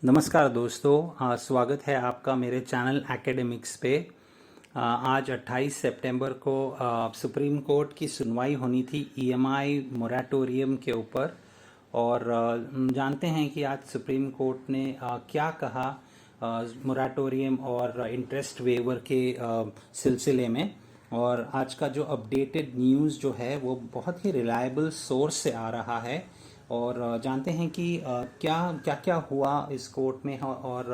नमस्कार दोस्तों, स्वागत है आपका मेरे चैनल एकेडमिक्स पे। आज 28 सितंबर को सुप्रीम कोर्ट की सुनवाई होनी थी ईएमआई मोराटोरियम के ऊपर। और जानते हैं कि आज सुप्रीम कोर्ट ने क्या कहा मोराटोरियम और इंटरेस्ट वेवर के सिलसिले में। और आज का जो अपडेटेड न्यूज़ जो है वो बहुत ही रिलायबल सोर्स से आ रहा है। और जानते हैं कि क्या क्या क्या हुआ इस कोर्ट में और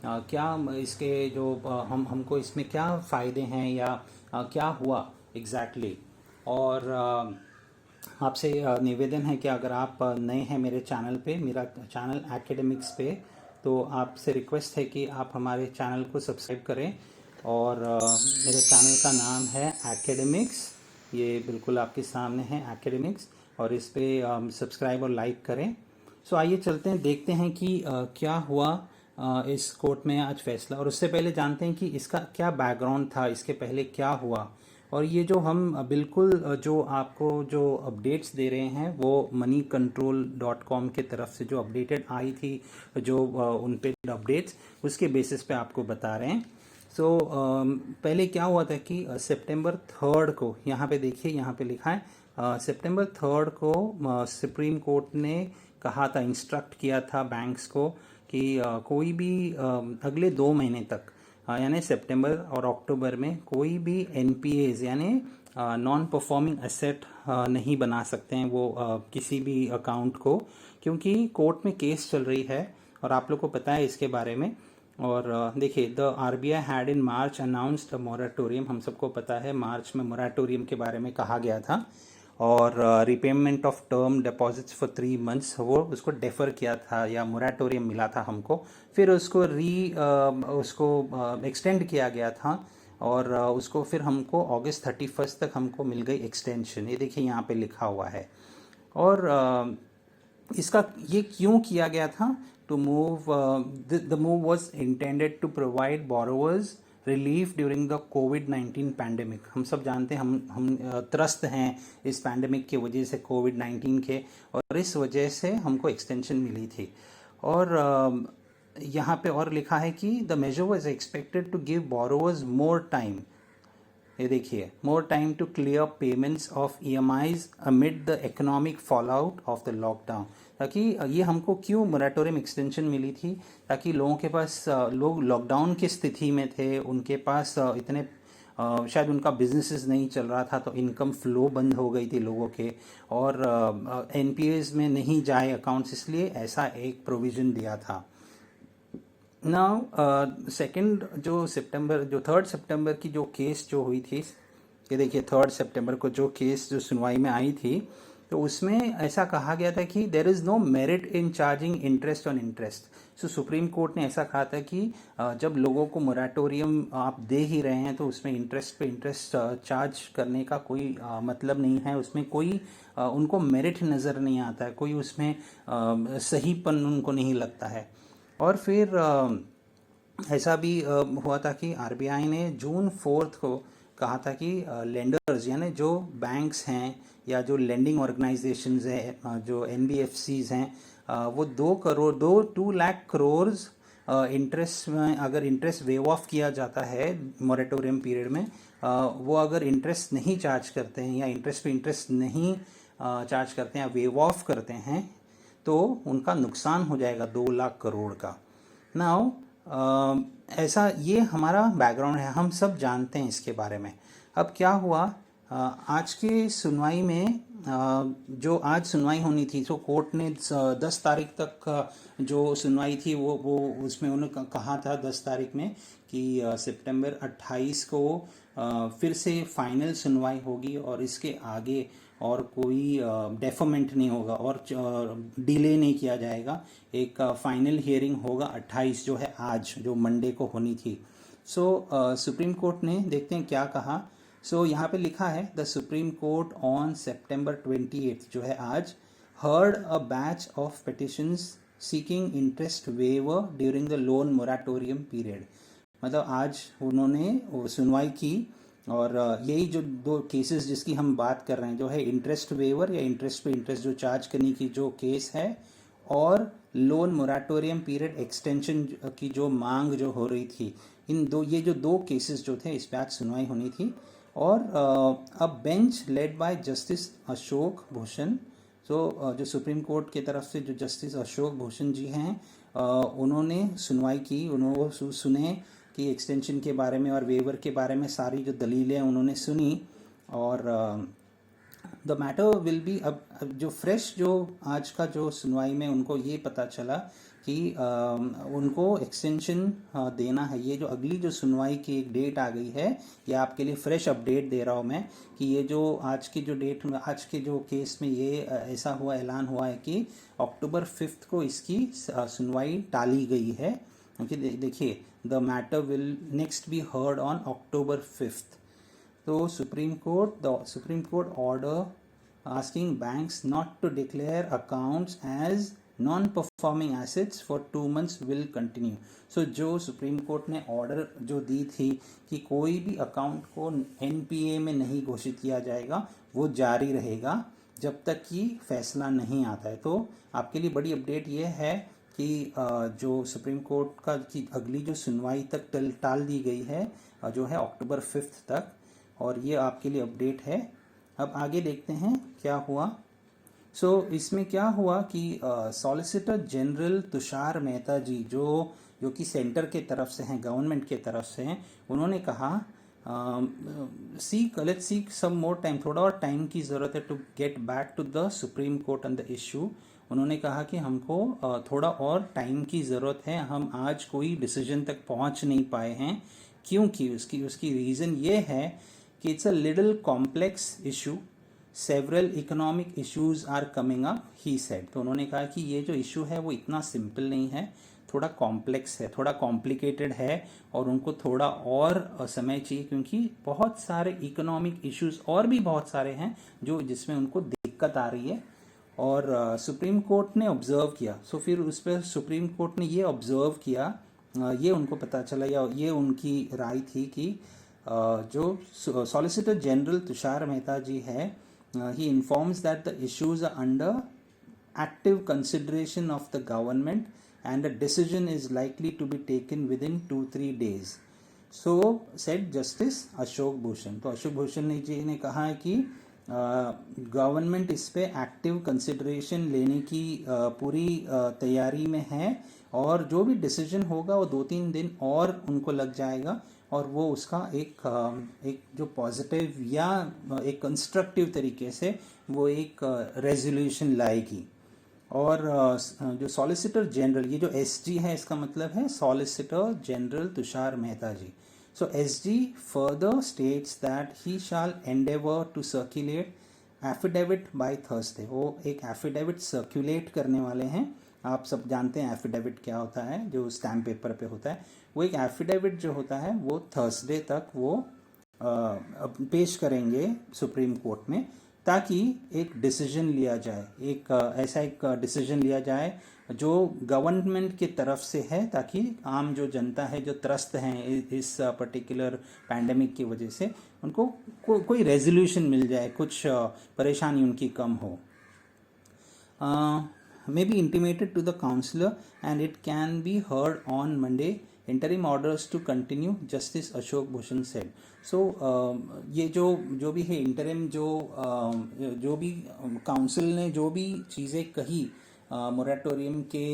क्या इसके जो हमको इसमें क्या फ़ायदे हैं या क्या हुआ एग्जैक्टली और आपसे निवेदन है कि अगर आप नए हैं मेरे चैनल पे, मेरा चैनल एकेडमिक्स पे, तो आपसे रिक्वेस्ट है कि आप हमारे चैनल को सब्सक्राइब करें। और मेरे चैनल का नाम है एकेडमिक्स, ये बिल्कुल आपके सामने है एकेडमिक्स, और इस पे सब्सक्राइब और लाइक करें। सो आइए चलते हैं, देखते हैं कि क्या हुआ इस कोर्ट में आज फैसला। और उससे पहले जानते हैं कि इसका क्या बैकग्राउंड था, इसके पहले क्या हुआ। और ये जो हम बिल्कुल जो आपको जो अपडेट्स दे रहे हैं वो moneycontrol.com के तरफ से जो अपडेटेड आई थी, जो उन पे अपडेट्स उसके बेसिस पे आपको बता रहे हैं। सो पहले क्या हुआ था कि सितंबर 3 को, यहाँ पे देखिए, यहाँ पे लिखा है सितंबर 3 को सुप्रीम कोर्ट ने कहा था, इंस्ट्रक्ट किया था बैंक्स को कि कोई भी अगले 2 महीने तक, यानी सितंबर और अक्टूबर में कोई भी एनपीएज यानी नॉन परफॉर्मिंग एसेट नहीं बना सकते हैं वो किसी भी अकाउंट को, क्योंकि कोर्ट में केस चल रही है और आप लोग को पता है इसके बारे में। और देखिए, the RBI had in March announced a moratorium, हम सबको पता है मार्च में मोराटोरियम के बारे में कहा गया था। और repayment of term deposits for 3 months, वो उसको डेफर किया था या मोराटोरियम मिला था हमको, फिर उसको उसको एक्सटेंड किया गया था। और उसको फिर हमको अगस्त 31 तक हमको मिल गई एक्सटेंशन, ये देखिए यहाँ पे लिखा हुआ है। और इसका ये क्यों किया गया था? To move the move was intended to provide borrowers relief during the कोविड-19 पैंडमिक। हम सब जानते हैं, हम त्रस्त हैं इस पैंडमिक की वजह से, कोविड-19 के, और इस वजह से हमको एक्सटेंशन मिली थी। और यहाँ पे और लिखा है कि the measure was expected to give borrowers more time, ये देखिए, more time to clear payments of EMIs amid the economic fallout of the lockdown. ताकि ये हमको क्यों मोरेटोरियम एक्सटेंशन मिली थी? ताकि लोगों के पास, लोग लॉकडाउन की स्थिति में थे, उनके पास इतने शायद उनका बिजनेसेस नहीं चल रहा था, तो इनकम फ्लो बंद हो गई थी लोगों के, और एनपीएस में नहीं जाए अकाउंट्स, इसलिए ऐसा एक प्रोविज़न दिया था। नाउ सेकेंड जो सितंबर, जो 3 सितंबर की जो केस जो हुई थी, ये देखिए 3 सितंबर को जो केस जो सुनवाई में आई थी, तो उसमें ऐसा कहा गया था कि there is no merit in charging interest on interest. So supreme court ने ऐसा कहा था कि जब लोगों को मोराटोरियम आप दे ही रहे हैं तो उसमें इंटरेस्ट पे इंटरेस्ट चार्ज करने का कोई मतलब नहीं है, उसमें कोई उनको मेरिट नज़र नहीं आता है, कोई उसमें सहीपन उनको नहीं लगता है। और फिर ऐसा भी हुआ था कि आरबीआई ने जून 4 को कहा था कि लेंडर्स यानी जो बैंक्स हैं या जो लेंडिंग ऑर्गेनाइजेशंस हैं, जो एनबीएफसीज हैं, वो 2 लाख करोड़ इंटरेस्ट में, अगर इंटरेस्ट वेव ऑफ किया जाता है मॉरेटोरियम पीरियड में, वो अगर इंटरेस्ट नहीं चार्ज करते हैं या इंटरेस्ट पे इंटरेस्ट नहीं चार्ज करते हैं या वेव ऑफ करते हैं, तो उनका नुकसान हो जाएगा 2 लाख करोड़ का। नाउ ऐसा, ये हमारा बैकग्राउंड है, हम सब जानते हैं इसके बारे में। अब क्या हुआ, आज की सुनवाई में, जो आज सुनवाई होनी थी, तो कोर्ट ने 10 तारीख तक जो सुनवाई थी वो उसमें उन्होंने कहा था 10 तारीख में कि सितंबर 28 को फिर से फाइनल सुनवाई होगी और इसके आगे और कोई डेफरमेंट नहीं होगा और डिले नहीं किया जाएगा। एक फाइनल हियरिंग होगा 28, जो है आज, जो मंडे को होनी थी। सो सुप्रीम कोर्ट ने, देखते हैं क्या कहा। सो यहाँ पे लिखा है, द सुप्रीम कोर्ट ऑन सितंबर 28, जो है आज, heard a batch of petitions seeking interest waiver during the loan moratorium period। मतलब आज उन्होंने सुनवाई की, और यही जो 2 केसेस जिसकी हम बात कर रहे हैं, जो है इंटरेस्ट वेवर या इंटरेस्ट पे इंटरेस्ट जो चार्ज करने की जो केस है, और लोन मोराटोरियम पीरियड एक्सटेंशन की जो मांग जो हो रही थी, ये जो दो केसेस जो थे इस पे आज सुनवाई होनी थी। और अब bench led by justice Ashok Bhushan, जो सुप्रीम कोर्ट की तरफ से जो जस्टिस अशोक भूषण जी हैं, उन्होंने सुनवाई की, उन्होंने सुने कि एक्सटेंशन के बारे में और वेवर के बारे में सारी जो दलीलें उन्होंने सुनी। और द मैटर विल बी, अब जो फ्रेश जो आज का जो सुनवाई में उनको ये पता चला कि उनको एक्सटेंशन देना है। ये जो अगली जो सुनवाई की एक डेट आ गई है, ये आपके लिए फ्रेश अपडेट दे रहा हूँ मैं कि ये जो आज की जो डेट में आज के जो केस में ये ऐसा हुआ, ऐलान हुआ है कि अक्टूबर 5 को इसकी सुनवाई टाली गई है। क्योंकि देखिए, the matter will next be heard on October 5। तो supreme court order asking banks not to declare accounts as non-performing assets for 2 months will continue। So जो सुप्रीम कोर्ट ने ऑर्डर जो दी थी कि कोई भी अकाउंट को एनपीए में नहीं घोषित किया जाएगा, वो जारी रहेगा जब तक कि फैसला नहीं आता है। तो आपके लिए बड़ी अपडेट ये है कि जो सुप्रीम कोर्ट का की अगली जो सुनवाई तक टाल दी गई है, जो है अक्टूबर 5 तक, और ये आपके लिए अपडेट है। अब आगे देखते हैं क्या हुआ। इसमें क्या हुआ कि सॉलिसिटर जनरल तुषार मेहता जी, जो कि सेंटर के तरफ से हैं, गवर्नमेंट के तरफ से हैं, उन्होंने कहा let's seek some more time, थोड़ा और टाइम की ज़रूरत है to get back to the supreme court on the issue. उन्होंने कहा कि हमको थोड़ा और टाइम की ज़रूरत है, हम आज कोई डिसीजन तक पहुंच नहीं पाए हैं। क्योंकि उसकी रीज़न ये है कि it's a little complex issue, several economic issues are coming up, he said. तो उन्होंने कहा कि ये जो इशू है वो इतना सिंपल नहीं है, थोड़ा कॉम्प्लेक्स है, थोड़ा कॉम्प्लिकेटेड है, और उनको थोड़ा और समय चाहिए, क्योंकि बहुत सारे इकोनॉमिक इश्यूज और भी बहुत सारे हैं जिसमें उनको दिक्कत आ रही है। और सुप्रीम कोर्ट ने ऑब्जर्व किया। फिर उस पर सुप्रीम कोर्ट ने ये ऑब्जर्व किया, ये उनको पता चला, या ये उनकी राय थी कि जो सॉलिसिटर जनरल तुषार मेहता जी है, he informs that the issues are under active consideration of the government and a decision is likely to be taken within 2-3 days। Said justice Ashok Bhushan. तो अशोक भूषण जी ने कहा है कि गवर्नमेंट इस पे एक्टिव कंसिडरेशन लेने की पूरी तैयारी में है, और जो भी डिसीजन होगा वो 2-3 दिन और उनको लग जाएगा, और वो उसका एक जो पॉजिटिव या एक कंस्ट्रक्टिव तरीके से वो एक रेजोल्यूशन लाएगी। और जो सॉलिसिटर जनरल, ये जो एसजी है, इसका मतलब है solicitor general Tushar Mehta ji. SG further states that he shall endeavour to circulate affidavit by Thursday. वो एक एफिडेविट सर्कुलेट करने वाले हैं। आप सब जानते हैं एफिडेविट क्या होता है, जो स्टैम्प पेपर पे होता है। वो एक एफिडेविट जो होता है वो थर्सडे तक वो पेश करेंगे सुप्रीम कोर्ट में, ताकि एक डिसीजन लिया जाए, ऐसा एक डिसीजन लिया जाए जो गवर्नमेंट की तरफ से है, ताकि आम जो जनता है, जो त्रस्त हैं इस पर्टिकुलर पैंडेमिक की वजह से, उनको कोई रेजोल्यूशन मिल जाए, कुछ परेशानी उनकी कम हो। May be intimated to the councillor and it can be heard on Monday. Interim orders to continue, Justice Ashok Bhushan said। ये जो भी है इंटरिम, जो भी काउंसिल ने जो भी चीज़ें कही मोरेटोरियम के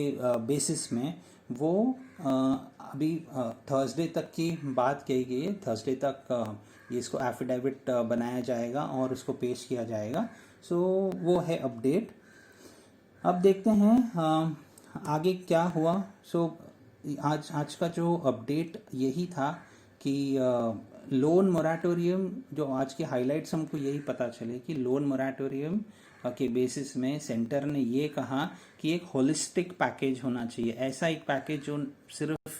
बेसिस में, वो अभी थर्सडे तक की बात कही गई है। थर्सडे तक इसको एफिडेविट बनाया जाएगा और उसको पेश किया जाएगा। वो है अपडेट। अब देखते हैं आगे क्या हुआ। आज का जो अपडेट यही था कि लोन मोराटोरियम, जो आज के हाइलाइट्स हमको यही पता चले कि लोन मोराटोरियम के बेसिस में सेंटर ने ये कहा कि एक होलिस्टिक पैकेज होना चाहिए। ऐसा एक पैकेज जो सिर्फ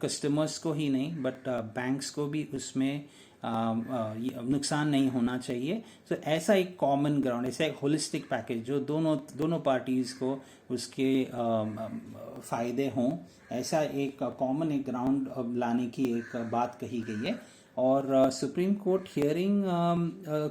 कस्टमर्स को ही नहीं बट बैंक्स को भी उसमें नुकसान नहीं होना चाहिए। ऐसा एक कॉमन ग्राउंड, ऐसा एक होलिस्टिक पैकेज जो दोनों पार्टीज को उसके फायदे हों, ऐसा एक कॉमन एक ग्राउंड लाने की एक बात कही गई है। और सुप्रीम कोर्ट हियरिंग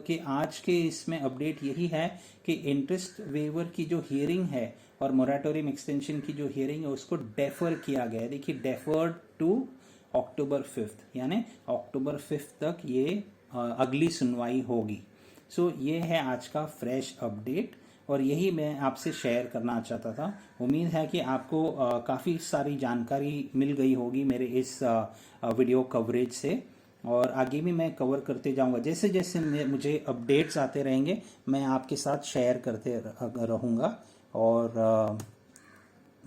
के आज के इसमें अपडेट यही है कि इंटरेस्ट वेवर की जो हियरिंग है और मोराटोरियम एक्सटेंशन की जो हियरिंग है उसको डेफर किया गया है। देखिए, डेफर्ड टू अक्टूबर 5 यानी अक्टूबर 5 तक ये अगली सुनवाई होगी। सो ये है आज का फ्रेश अपडेट और यही मैं आपसे शेयर करना चाहता था। उम्मीद है कि आपको काफ़ी सारी जानकारी मिल गई होगी मेरे इस वीडियो कवरेज से, और आगे भी मैं कवर करते जाऊंगा। जैसे जैसे मुझे अपडेट्स आते रहेंगे मैं आपके साथ शेयर करते रहूँगा। और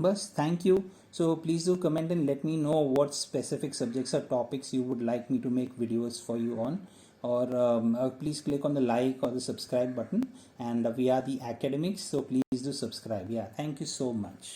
बस, thank you. So please do comment and let me know what specific subjects or topics you would like me to make videos for you on. Or please click on the like or the subscribe button. And we are the academics, so please do subscribe. Yeah, thank you so much.